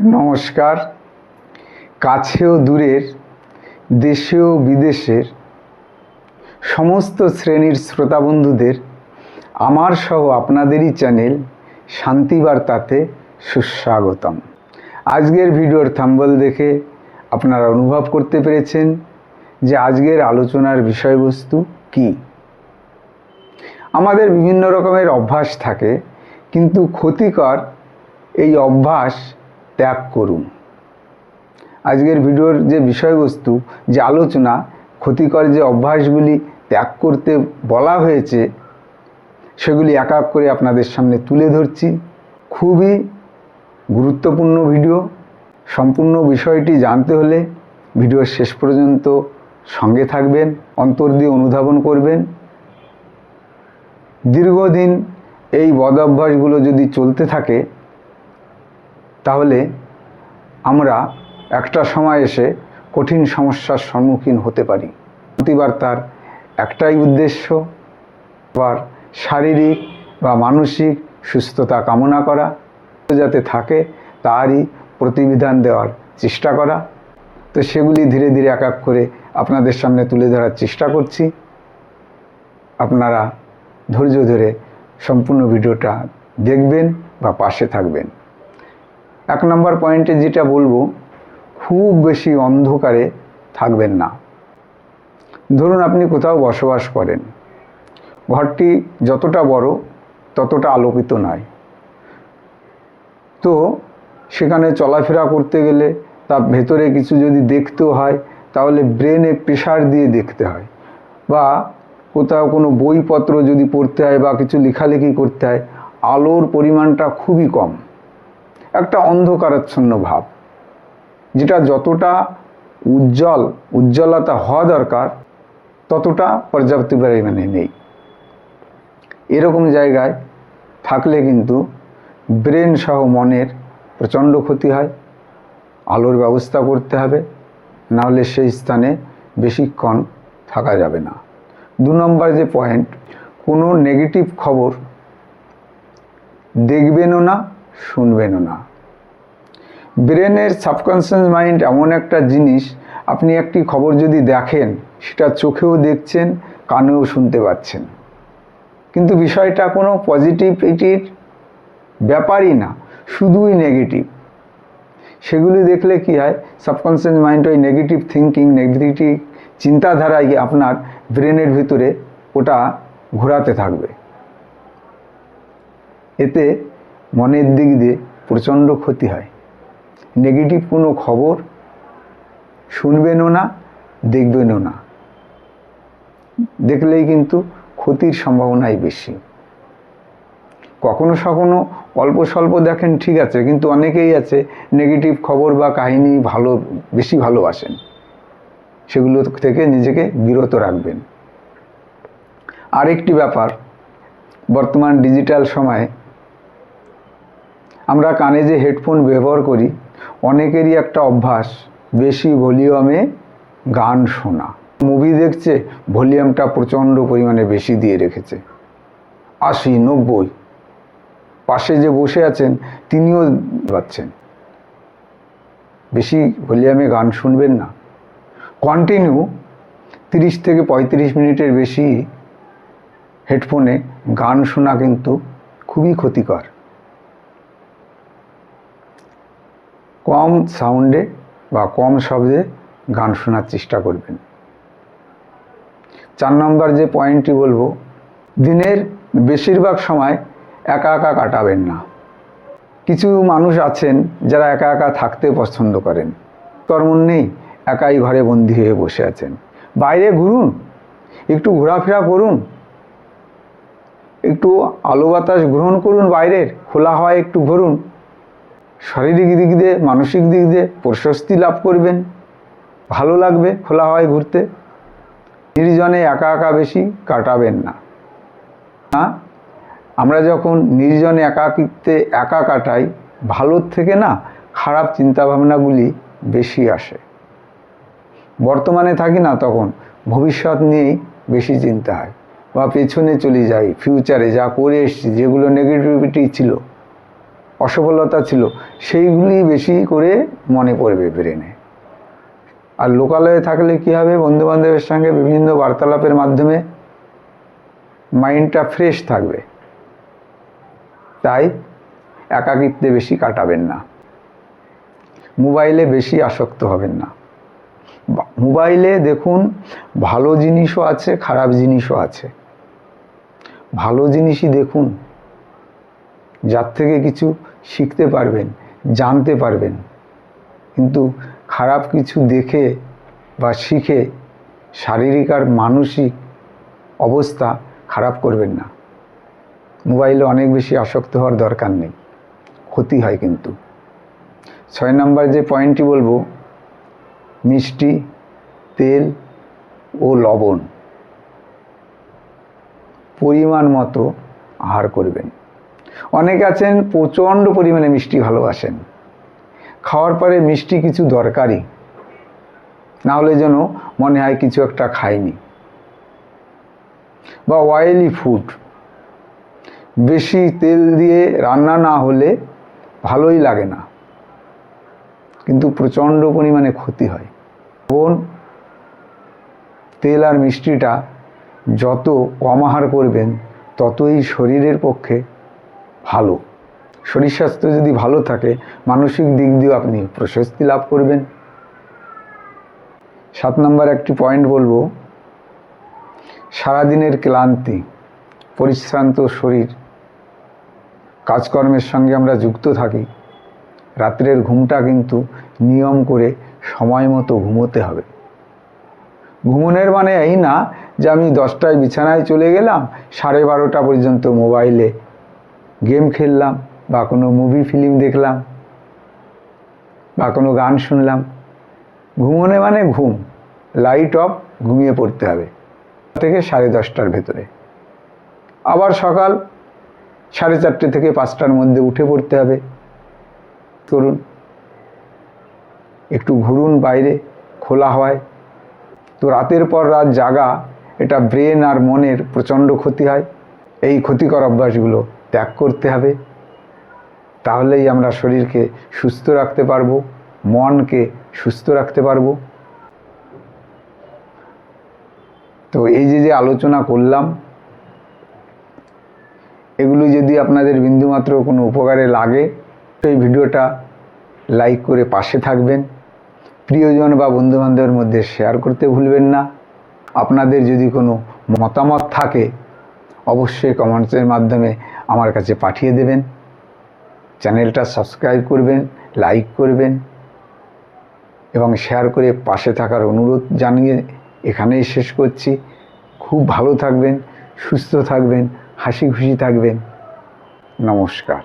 নমস্কার। কাছে ও দূরের, দেশে ও বিদেশের সমস্ত শ্রেণীর শ্রোতা বন্ধুদের আমার সহ আপনাদেরই চ্যানেল শান্তিবার্তাতে সুস্বাগতম। আজকের ভিডিওর থাম্বনেল দেখে আপনারা অনুভব করতে পেরেছেন যে আজকের আলোচনার বিষয়বস্তু কি। আমাদের বিভিন্ন রকমের অভ্যাস থাকে, কিন্তু ক্ষতিকর এই অভ্যাস ত্যাগ করুন। আজকের ভিডিওর যে বিষয়বস্তু, যে আলোচনা, ক্ষতিকর যে অভ্যাসগুলি ত্যাগ করতে বলা হয়েছে সেগুলি এক এক করে আপনাদের সামনে তুলে ধরছি। খুবই গুরুত্বপূর্ণ ভিডিও। সম্পূর্ণ বিষয়টি জানতে হলে ভিডিওর শেষ পর্যন্ত সঙ্গে থাকবেন, অন্তর দিয়ে অনুধাবন করবেন। দীর্ঘদিন এই বদ অভ্যাসগুলো যদি চলতে থাকে তাহলে আমরা একটা সময় এসে কঠিন সমস্যার সম্মুখীন হতে পারি। শান্তিবার্তার একটাই উদ্দেশ্য, আবার শারীরিক বা মানসিক সুস্থতা কামনা করা, যাতে থাকে তারই প্রতিবিধান দেওয়ার চেষ্টা করা। তো সেগুলি ধীরে ধীরে এক এক করে আপনাদের সামনে তুলে ধরার চেষ্টা করছি। আপনারা ধৈর্য ধরে সম্পূর্ণ ভিডিওটা দেখবেন বা পাশে থাকবেন। এক নম্বর পয়েন্টে যেটা বলবো, খুব বেশি অন্ধকারে থাকবেন না। ধরুন আপনি কোথাও বসবাস করেন, ঘরটি যতটা বড় ততটা আলোকিত নয়, তো সেখানে চলাফেরা করতে গেলে তার ভেতরে কিছু যদি দেখতেও হয় তাহলে ব্রেনে প্রেশার দিয়ে দেখতে হয়, বা কোথাও কোনো বইপত্র যদি পড়তে হয় বা কিছু লেখালেখি করতে হয়, আলোর পরিমাণটা খুবই কম, একটা অন্ধকারাচ্ছন্ন ভাব, যেটা যতটা উজ্জ্বলতা হওয়া দরকার ততটা পর্যাপ্ত পরিমাণে নেই। এরকম জায়গায় থাকলে কিন্তু ব্রেন সহ মনের প্রচণ্ড ক্ষতি হয়। আলোর ব্যবস্থা করতে হবে, নাহলে সেই স্থানে বেশিক্ষণ থাকা যাবে না। 2 নম্বর যে পয়েন্ট, কোনো নেগেটিভ খবর দেখবেনও না, শুনবেনও না। ব্রেনের সাবকনসিয়াস মাইন্ড এমন একটা জিনিস, আপনি একটি খবর যদি দেখেন সেটা চোখেও দেখছেন, কানেও শুনতে পাচ্ছেন, কিন্তু বিষয়টা কোনো পজিটিভিটির ব্যাপারই না, শুধুই নেগেটিভ। সেগুলি দেখলে কি হয়, সাবকনসিয়াস মাইন্ড ওই নেগেটিভ থিঙ্কিং, নেগেটিভ চিন্তাধারায় আপনার ব্রেনের ভিতরে ওটা ঘোরাতে থাকবে। এতে মনের দিক দিয়ে প্রচণ্ড ক্ষতি হয়। নেগেটিভ কোনো খবর শুনবেনও না, দেখবেনও না। দেখলেই কিন্তু ক্ষতির সম্ভাবনাই বেশি। কখনো কখনো অল্প স্বল্প দেখেন, ঠিক আছে, কিন্তু অনেকেই আছে নেগেটিভ খবর বা কাহিনী বেশি ভালোবাসেন। সেগুলো থেকে নিজেকে বিরত রাখবেন। আরেকটি ব্যাপার, বর্তমান ডিজিটাল সময়ে আমরা কানে যে হেডফোন ব্যবহার করি, অনেকেরই একটা অভ্যাস বেশি ভলিউমে গান শোনা। মুভি দেখছে, ভলিউমটা প্রচণ্ড পরিমাণে বেশি দিয়ে রেখেছে, 80, 90। পাশে যে বসে আছেন তিনিও পাচ্ছেন। বেশি ভলিউমে গান শুনবেন না। কন্টিনিউ 30 থেকে 35 মিনিটের বেশি হেডফোনে গান শোনা কিন্তু খুবই ক্ষতিকর। কম সাউন্ডে বা কম শব্দে গান শোনার চেষ্টা করবেন। 4 নম্বর যে পয়েন্টটি বলবো, দিনের বেশিরভাগ সময় একা একা কাটাবেন না। কিছু মানুষ আছেন যারা একা একা থাকতে পছন্দ করেন, কর্ম নেই, একাই ঘরে বন্দি হয়ে বসে আছেন। বাইরে ঘুরুন, একটু ঘোরাফেরা করুন, একটু আলো বাতাস গ্রহণ করুন, বাইরের খোলা হাওয়ায় একটু ঘুরুন। শারীরিক দিক দিয়ে, মানসিক দিক দিয়ে প্রশস্তি লাভ করবেন, ভালো লাগবে খোলা হাওয়ায় ঘুরতে। নির্জনে একা একা বেশি কাটাবেন না। আমরা যখন নির্জনে একাকিত্বে একা কাটাই, ভালোর থেকে না খারাপ চিন্তাভাবনাগুলি বেশি আসে। বর্তমানে থাকি না, তখন ভবিষ্যৎ নিয়েই বেশি চিন্তা হয়, বা পেছনে চলে যাই, ফিউচারে যা করে এসেছি, যেগুলো নেগেটিভিটি ছিল অসফলতা ছিল সেইগুলি বেশি করে মনে পড়বে ব্রেনে। আর লোকালয়ে থাকলে কী হবে, বন্ধুবান্ধবের সঙ্গে বিভিন্ন বার্তালাপের মাধ্যমে মাইন্ডটা ফ্রেশ থাকবে। তাই একাকিত্বে বেশি কাটাবেন না, মোবাইলে বেশি আসক্ত হবেন না। মোবাইলে দেখুন ভালো জিনিসও আছে, খারাপ জিনিসও আছে। ভালো জিনিসই দেখুন, যার থেকে কিছু শিখতে পারবেন, জানতে পারবেন। কিন্তু খারাপ কিছু দেখে বা শিখে শারীরিক আর মানসিক অবস্থা খারাপ করবেন না। মোবাইলে অনেক বেশি আসক্ত হওয়ার দরকার নেই, ক্ষতি হয় কিন্তু। 6 নম্বর যে পয়েন্টটি বলবো, মিষ্টি, তেল ও লবণ পরিমাণ মতো আহার করবেন। অনেকে আছেন প্রচণ্ড পরিমাণে মিষ্টি ভালোবাসেন, খাওয়ার পরে মিষ্টি কিছু দরকারি, না হলে যেন মনে হয় কিছু একটা খাইনি। বা অয়েলি ফুড, বেশি তেল দিয়ে রান্না না হলে ভালোই লাগে না, কিন্তু প্রচণ্ড পরিমাণে ক্ষতি হয়। লবণ, তেল আর মিষ্টিটা যত কম আহার করবেন ততই শরীরের পক্ষে ভালো। শরীর স্বাস্থ্য যদি ভালো থাকে, মানসিক দিক দিয়েও আপনি প্রশস্তি লাভ করবেন। 7 নম্বর একটি পয়েন্ট বলবো, সারাদিনের ক্লান্তি, পরিশ্রান্ত শরীর, কাজকর্মের সঙ্গে আমরা যুক্ত থাকি, রাত্রের ঘুমটা কিন্তু নিয়ম করে সময় মতো ঘুমোতে হবে। ঘুমোনোর মানে এই না যে আমি 10টায় বিছানায় চলে গেলাম, 12:30 পর্যন্ত মোবাইলে গেম খেললাম বা কোনো মুভি ফিল্ম দেখলাম বা কোনো গান শুনলাম। ঘুমোনো মানে ঘুম, লাইট অফ, ঘুমিয়ে পড়তে হবে থেকে 10:30টার ভেতরে। আবার সকাল 4:30 থেকে 5টার মধ্যে উঠে পড়তে হবে। করুন, একটু ঘুরুন বাইরে খোলা হাওয়ায়। তো রাতের পর রাত জাগা, এটা ব্রেন আর মনের প্রচণ্ড ক্ষতি হয়। এই ক্ষতিকর অভ্যাসগুলো ত্যাগ করতে হবে, তাহলেই আমরা শরীরকে সুস্থ রাখতে পারবো, মনকে সুস্থ রাখতে পারবো। তো এই যে আলোচনা করলাম, এগুলো যদি আপনাদের বিন্দুমাত্র কোনো উপকারে লাগে, এই ভিডিওটা লাইক করে পাশে থাকবেন, প্রিয়জন বা বন্ধুবান্ধবের মধ্যে শেয়ার করতে ভুলবেন না। আপনাদের যদি কোনো মতামত থাকে অবশ্যই কমেন্টসের মাধ্যমে আমার কাছে পাঠিয়ে দেবেন। চ্যানেলটা সাবস্ক্রাইব করবেন, লাইক করবেন এবং শেয়ার করে পাশে থাকার অনুরোধ জানিয়ে এখানেই শেষ করছি। খুব ভালো থাকবেন, সুস্থ থাকবেন, হাসি খুশি থাকবেন। নমস্কার।